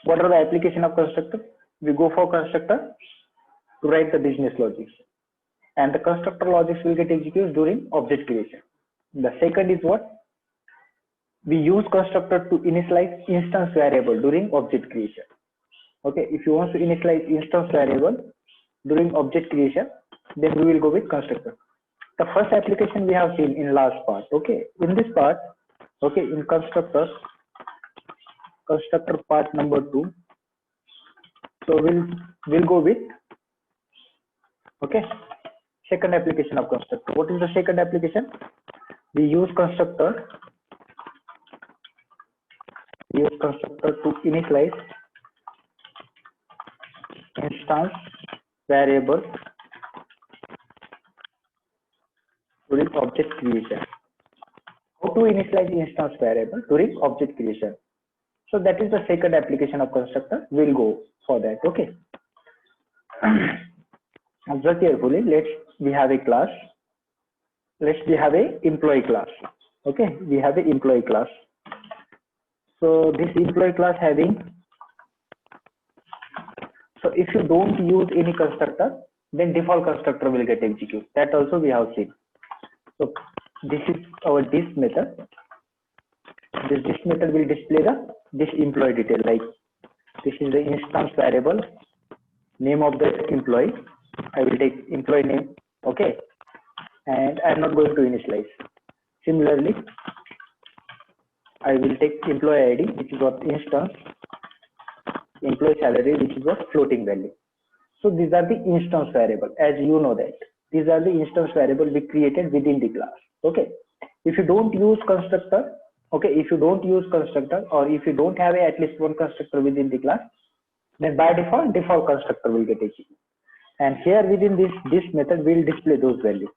What are the application of constructor? We go for constructor to write the business logics, and the constructor logics will get executed during object creation. The second is what? We use constructor to initialize instance variable during object creation. Okay, if you want to initialize instance variable during object creation, then we will go with constructor. The first application we have seen in last part. Okay, in this part, okay, in constructor part number 2. So we'll go with, okay, second application of constructor. What is the second application? We use constructor to initialize instance variable during object creation. How to initialize instance variable during object creation? So that is the second application of constructor. We'll go for that. Okay. Observe carefully. We have a class. We have a employee class. Okay, we have a employee class. So this employee class having. So if you don't use any constructor, then default constructor will get executed. That also we have seen. So this is our this method. This method will display this employee detail, like this is the instance variable, name of the employee. I will take employee name, okay, and I am not going to initialize. Similarly, I will take employee ID, which is what instance, employee salary, which is what floating value. So these are the instance variable, as you know that these are the instance variable we created within the class. Okay, if you don't use constructor, okay, if you don't use constructor, or if you don't have at least one constructor within the class, then by default constructor will get executed. And here within this method will display those values.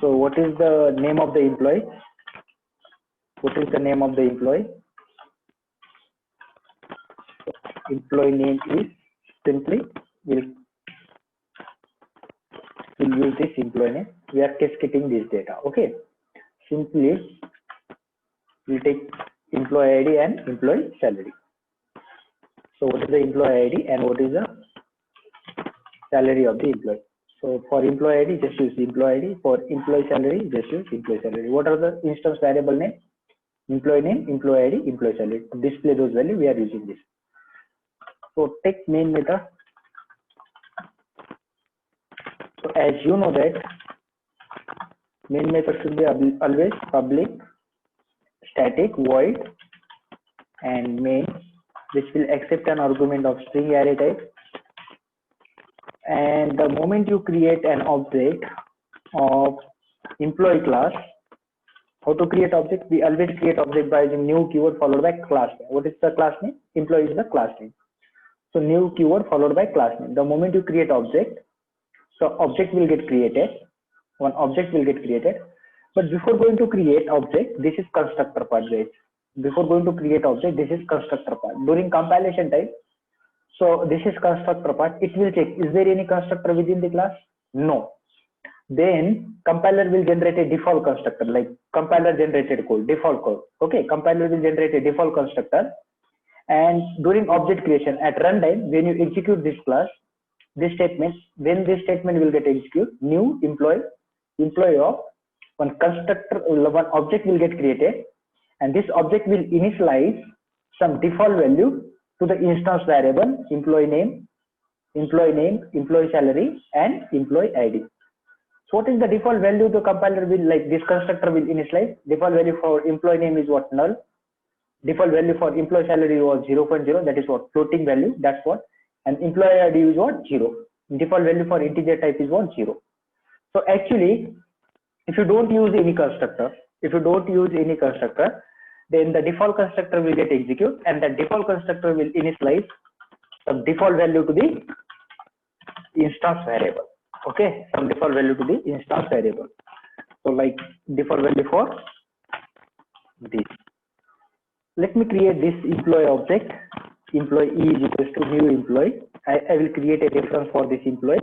So what is the name of the employee? What is the name of the employee? Employee name is simply we'll use this employee name. We are cascading this data. Okay, simply we'll take employee ID and employee salary. So what is the employee ID and what is the salary of the employee? So for employee ID, just use the employee ID. For employee salary, just use employee salary. What are the instance variable name? Employee name, employee ID, employee salary. To display those values, we are using this. So take main method. So as you know that main method should be always public static void and main, which will accept an argument of string array type. And the moment you create an object of employee class, how to create object? We always create object by using new keyword followed by class name. What is the class name? Employee is the class name. So new keyword followed by class name. The moment you create object, so object will get created. One object will get created. But before going to create object, this is constructor part, guys. Before going to create object, this is constructor part. During compilation time, so this is constructor part. It will check, is there any constructor within the class? No. Then compiler will generate a default constructor, like compiler generated code, default code. Okay, compiler will generate a default constructor. And during object creation at runtime, when you execute this class, this statement, when this statement will get executed, new employee of one constructor, one object will get created, and this object will initialize some default value to the instance variable employee name, employee salary, and employee ID. So what is the default value the compiler will, like this constructor will initialize? Default value for employee name is what? Null. Default value for employee salary was 0.0, that is what? Floating value, that's what. And employee ID is what? 0. Default value for integer type is what? 0. So actually, if you don't use any constructor, then the default constructor will get executed, and the default constructor will initialize some default value to the instance variable. Okay, some default value to the instance variable. So like default value for this. Let me create this employee object. Employee is equals to new employee. I will create a reference for this employee,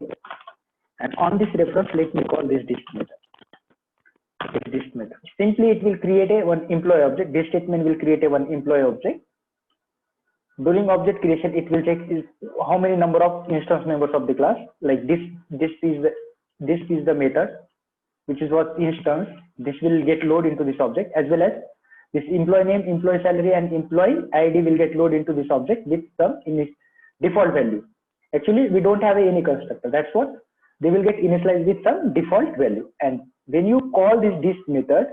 and on this reference, let me call this method. Simply, it will create a one employee object. This statement will create a one employee object, During object creation, it will check is how many number of instance members of the class. Like this is the method, which is what instance. This will get loaded into this object, as well as this employee name, employee salary, and employee ID will get loaded into this object with some default value. Actually, we don't have any constructor. That's what they will get initialized with some default value. And when you call this method,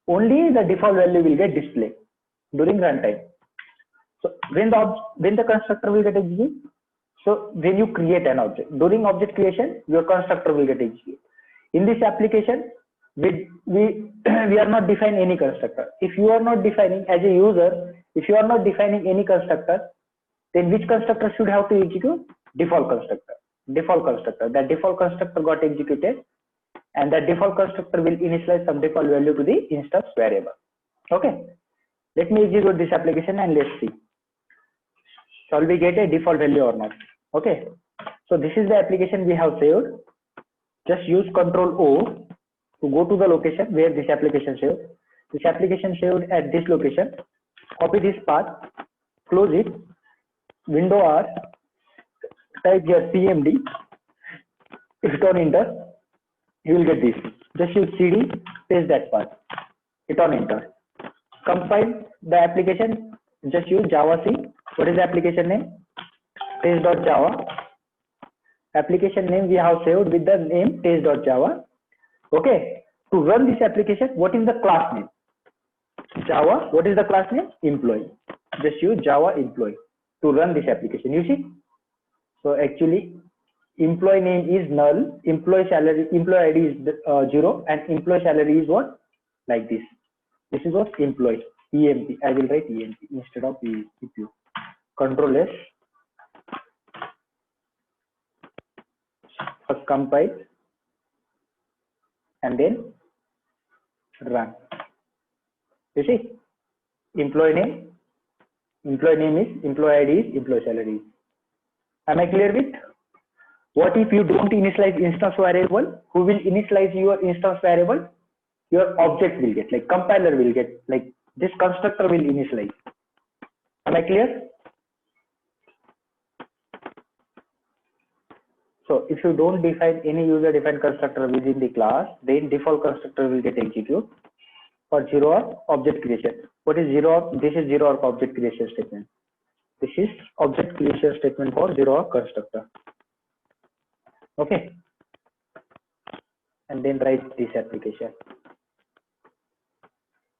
only the default value will get displayed during runtime. So when the constructor will get executed, so when you create an object, during object creation, your constructor will get executed. In this application, we are not defining any constructor. If you are not defining as a user, if you are not defining any constructor, then which constructor should have to execute? Default constructor. Default constructor. That default constructor got executed, and that default constructor will initialize some default value to the instance variable. Okay. Let me execute this application and let's see. Shall we get a default value or not? Okay. So this is the application we have saved. Just use Control O to go to the location where this application saved. This application saved at this location. Copy this path, close it, Window R, type here CMD, hit on enter, you will get this. Just use CD, paste that path, hit on enter. Compile the application, just use Java C. What is the application name? Test.java. Application name we have saved with the name test.java. Okay. To run this application, what is the class name? Java. What is the class name? Employee. Just use Java employee to run this application. You see? So actually, employee name is null, employee salary, employee ID is 0, and employee salary is what? Like this. This is what? Employee. EMP. I will write EMP instead of EPU. Control S. First compile and then run. You see? Employee name is, employee ID is, employee salary is. Am I clear with? What if you don't initialize instance variable? Who will initialize your instance variable? Your object will get, like compiler will get, like this constructor will initialize. Am I clear? So if you don't define any user defined constructor within the class, then default constructor will get executed for zero object creation. What is zero? This is zero object creation statement. This is object creation statement for zero constructor. Okay. And then write this application.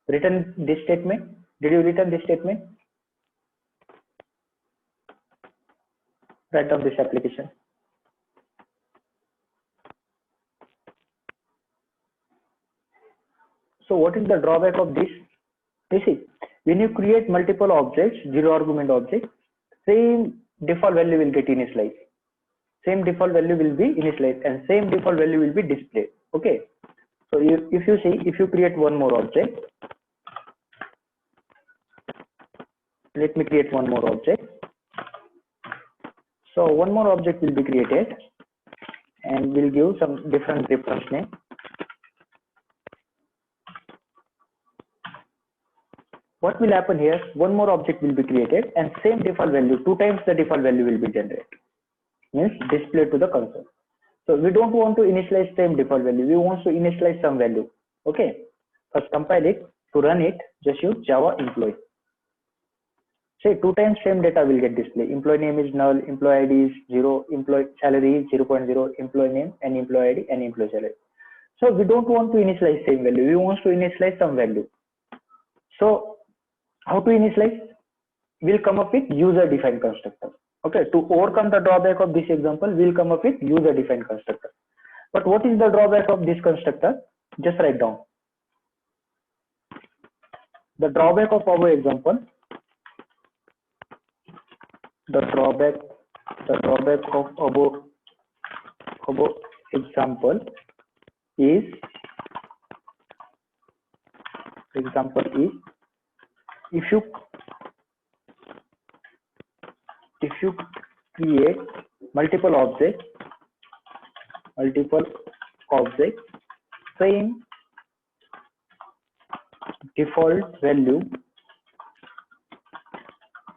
Return this statement. Did you return this statement? Write down this application. So what is the drawback of this? You see, when you create multiple objects, zero argument objects, same default value will get initialized. Same default value will be initialized and same default value will be displayed. Okay. So if you see, if you create one more object, let me create one more object. So one more object will be created and we'll give some different reference name. What will happen here? One more object will be created and same default value, 2 times the default value will be generated. Means displayed to the console. So we don't want to initialize same default value. We want to initialize some value. Okay. First compile it. To run it, just use Java employee. Say 2 times same data will get displayed. Employee name is null, employee ID is 0, employee salary is 0.0, employee name and employee ID and employee salary. So we don't want to initialize same value. We want to initialize some value. So how to initialize? We'll come up with user defined constructor. Okay, to overcome the drawback of this example, we'll come up with user defined constructor. But what is the drawback of this constructor? Just write down. The drawback of our example, the drawback of our example is if you create multiple objects, same default value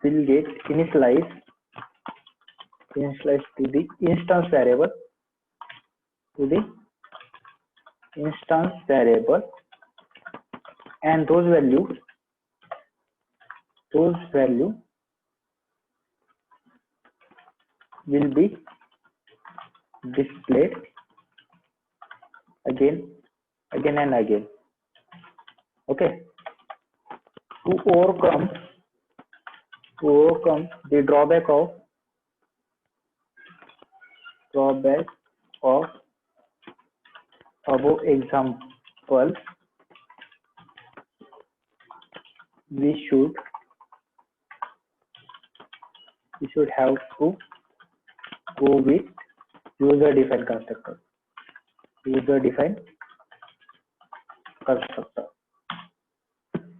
will get initialized to the instance variable, and those value will be displayed again and again. Okay, to overcome the drawback of above example, we should have to go with user defined constructor.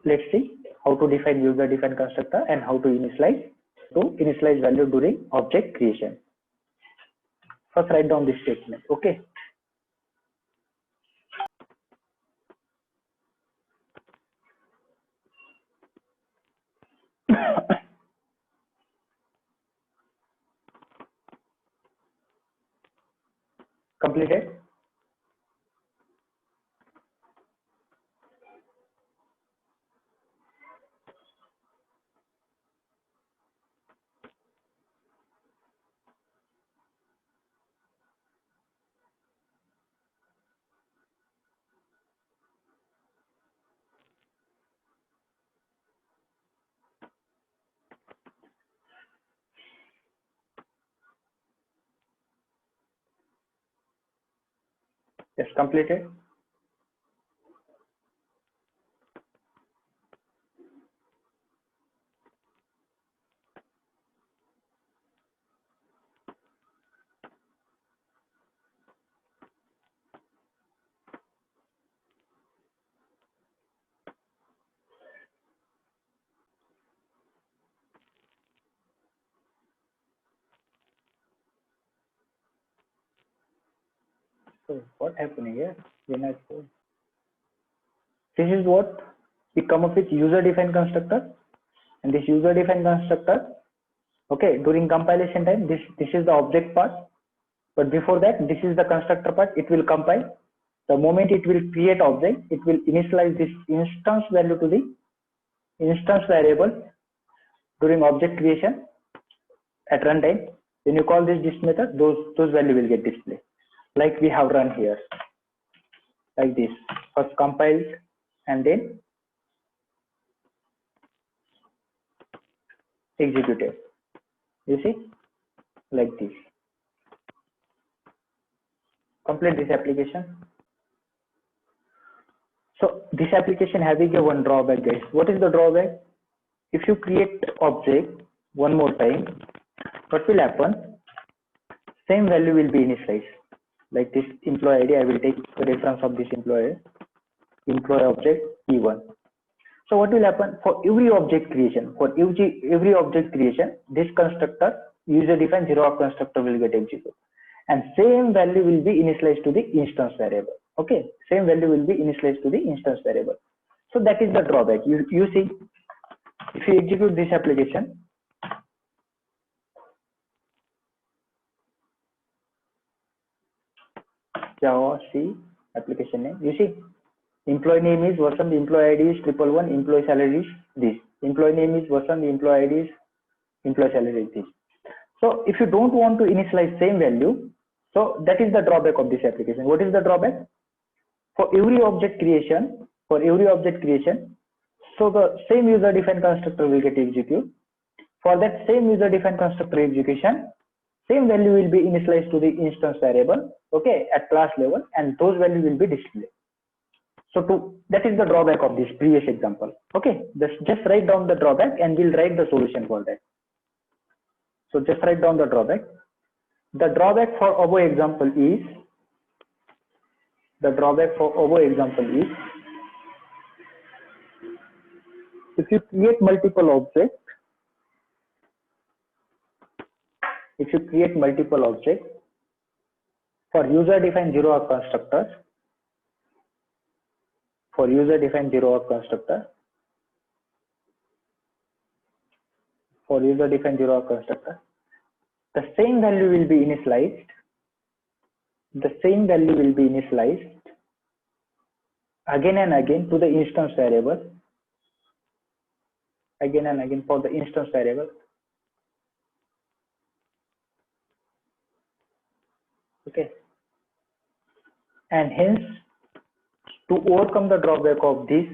Let's see how to define user defined constructor and how to initialize value during object creation. First, write down this statement. Okay. Completed. Yes, completed. So what happening here? This is what we come up with user defined constructor, and this user defined constructor, okay, during compilation time, this is the object part, but before that, this is the constructor part. It will compile. The moment it will create object, it will initialize this instance value to the instance variable during object creation at runtime. When you call this method, those value will get displayed, like we have run here, like this. First compiled and then executed. You see, like this. Complete this application. So this application having a one drawback, guys. What is the drawback? If you create object one more time, what will happen? Same value will be initialized. Like this employee ID, I will take the reference of this employee object E1. So what will happen for every object creation? This constructor, user defined zero hour constructor, will get executed, and same value will be initialized to the instance variable. Okay, same value will be initialized to the instance variable. So that is the drawback. You see, if you execute this application, Java C application name, you see, employee name is Vasant, employee ID is 111, employee salary is this. Employee name is Vasant, employee ID is, employee salary is this. So if you don't want to initialize same value, so that is the drawback of this application. What is the drawback? For every object creation, so the same user defined constructor will get executed. For that same user defined constructor execution, same value will be initialized to the instance variable, okay, at class level, and those values will be displayed. So that is the drawback of this previous example. Okay, just write down the drawback and we'll write the solution for that. So just write down the drawback. The drawback for above example is, if you create multiple objects, for user defined zero hour constructors, for user defined zero hour constructor, the same value will be initialized. The same value will be initialized again and again to the instance variable. Again and again for the instance variable. Okay. And hence, to overcome the drawback of this,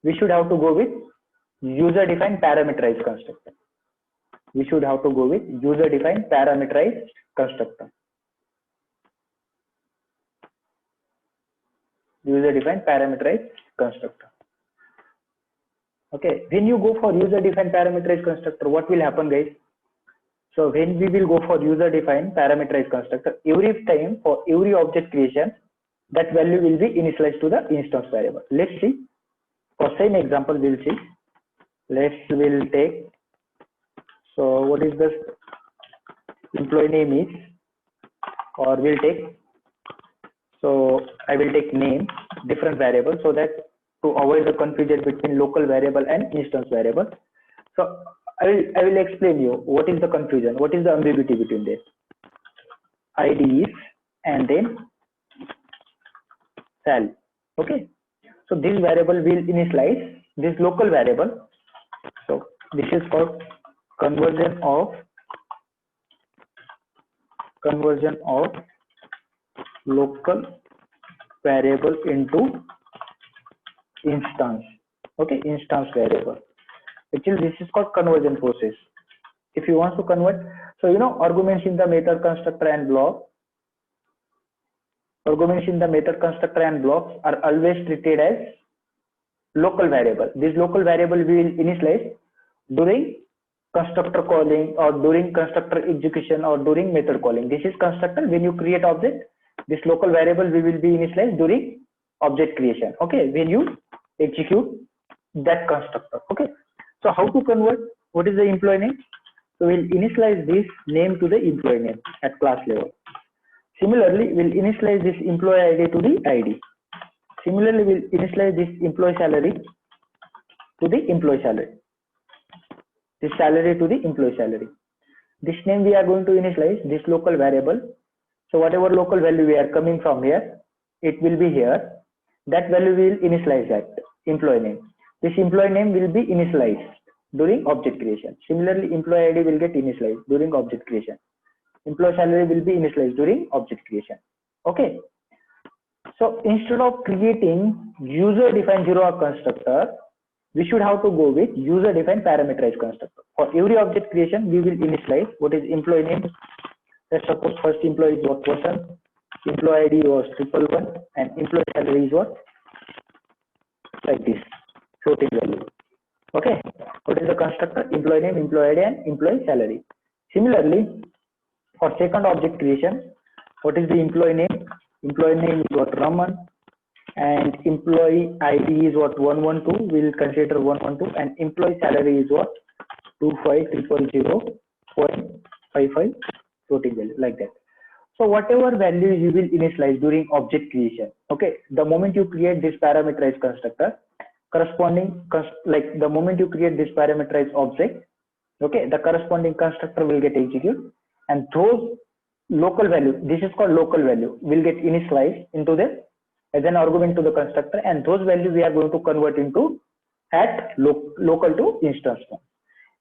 we should have to go with user-defined parameterized constructor. Okay, when you go for user-defined parameterized constructor, what will happen, guys? So when we will go for user-defined parameterized constructor, every time for every object creation, that value will be initialized to the instance variable. Let's see. For same example, we'll see. We'll take. So what is the employee name is, or we'll take. So I will take name, different variable, so that to avoid the confusion between local variable and instance variable. So I will explain you what is the confusion, what is the ambiguity between this. ID is and then sal. Okay. So this variable will initialize this local variable. So this is called conversion of local variable into instance. Okay, instance variable. Actually, this is called conversion process. If you want to convert, so you know, arguments in the method constructor and block. Arguments in the method constructor and blocks are always treated as local variable. This local variable will initialize during constructor calling or during constructor execution or during method calling. This is constructor. When you create object, this local variable will be initialized during object creation. Okay, when you execute that constructor. Okay, so how to convert? What is the employee name? So we'll initialize this name to the employee name at class level. Similarly, we'll initialize this employee ID to the ID. Similarly, we'll initialize this employee salary to the employee salary. This salary to the employee salary. This name we are going to initialize this local variable. So whatever local value we are coming from here, it will be here. That value will initialize that employee name. This employee name will be initialized during object creation. Similarly, employee ID will get initialized during object creation. Employee salary will be initialized during object creation. Okay. So instead of creating user-defined zero-hour constructor, we should have to go with user-defined parameterized constructor. For every object creation, we will initialize what is employee name. Let's suppose first employee is what person, employee ID was 111, and employee salary is what? Like this, floating value. Okay. What is the constructor? Employee name, employee ID, and employee salary. Similarly, for second object creation, what is the employee name? Employee name is what? Raman, and employee ID is what? 112. We'll consider 112, and employee salary is what? 25,000.55 floating value, like that. So whatever value you will initialize during object creation, okay, the moment you create this parameterized constructor, corresponding, like the moment you create this parameterized object, okay, the corresponding constructor will get executed, and those local value, this is called local value, will get initialized into the as an argument to the constructor, and those values we are going to convert into at local to instance form.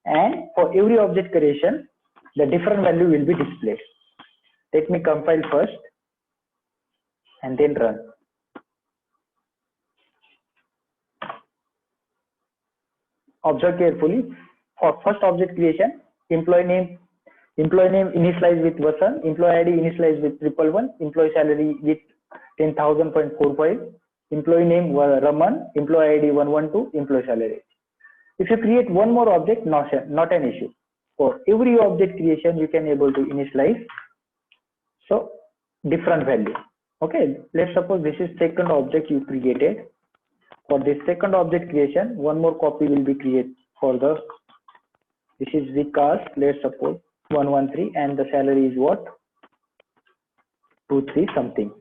And for every object creation, the different value will be displayed. Let me compile first and then run. Observe carefully. For first object creation, employee name initialized with Vasan, employee ID initialized with 111, employee salary with 10,000.45, employee name was Raman, employee ID 112, employee salary. If you create one more object, not an issue. For every object creation, you can able to initialize so different value. Okay, let's suppose this is second object you created. For this second object creation, one more copy will be created for the, this is Vikas, let's suppose 113, and the salary is what? 23 something.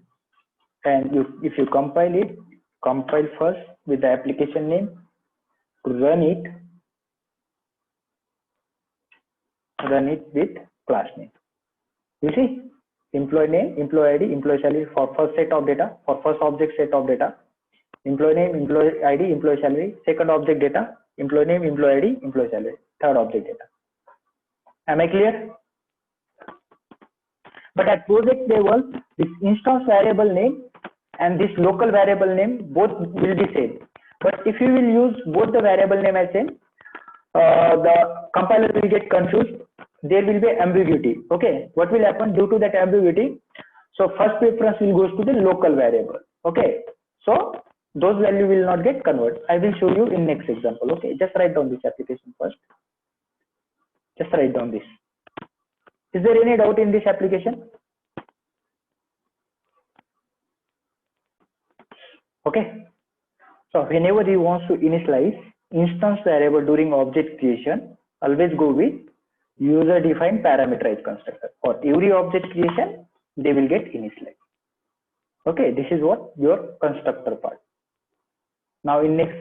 And if you compile it, compile first with the application name, run it with class name. You see, employee name, employee ID, employee salary for first set of data, for first object set of data, employee name, employee ID, employee salary, second object data, employee name, employee ID, employee salary, third object data. Am I clear? But at project level, this instance variable name and this local variable name both will be same. But if you will use both the variable name as same, the compiler will get confused. There will be ambiguity. Okay, what will happen due to that ambiguity? So first preference will goes to the local variable. Okay, so those value will not get converted. I will show you in next example. Okay, just write down this application first. Just write down this. Is there any doubt in this application? Okay. So whenever you want to initialize instance variable during object creation, always go with user defined parameterized constructor. For every object creation, they will get initialized. Okay, this is what your constructor part. Now in next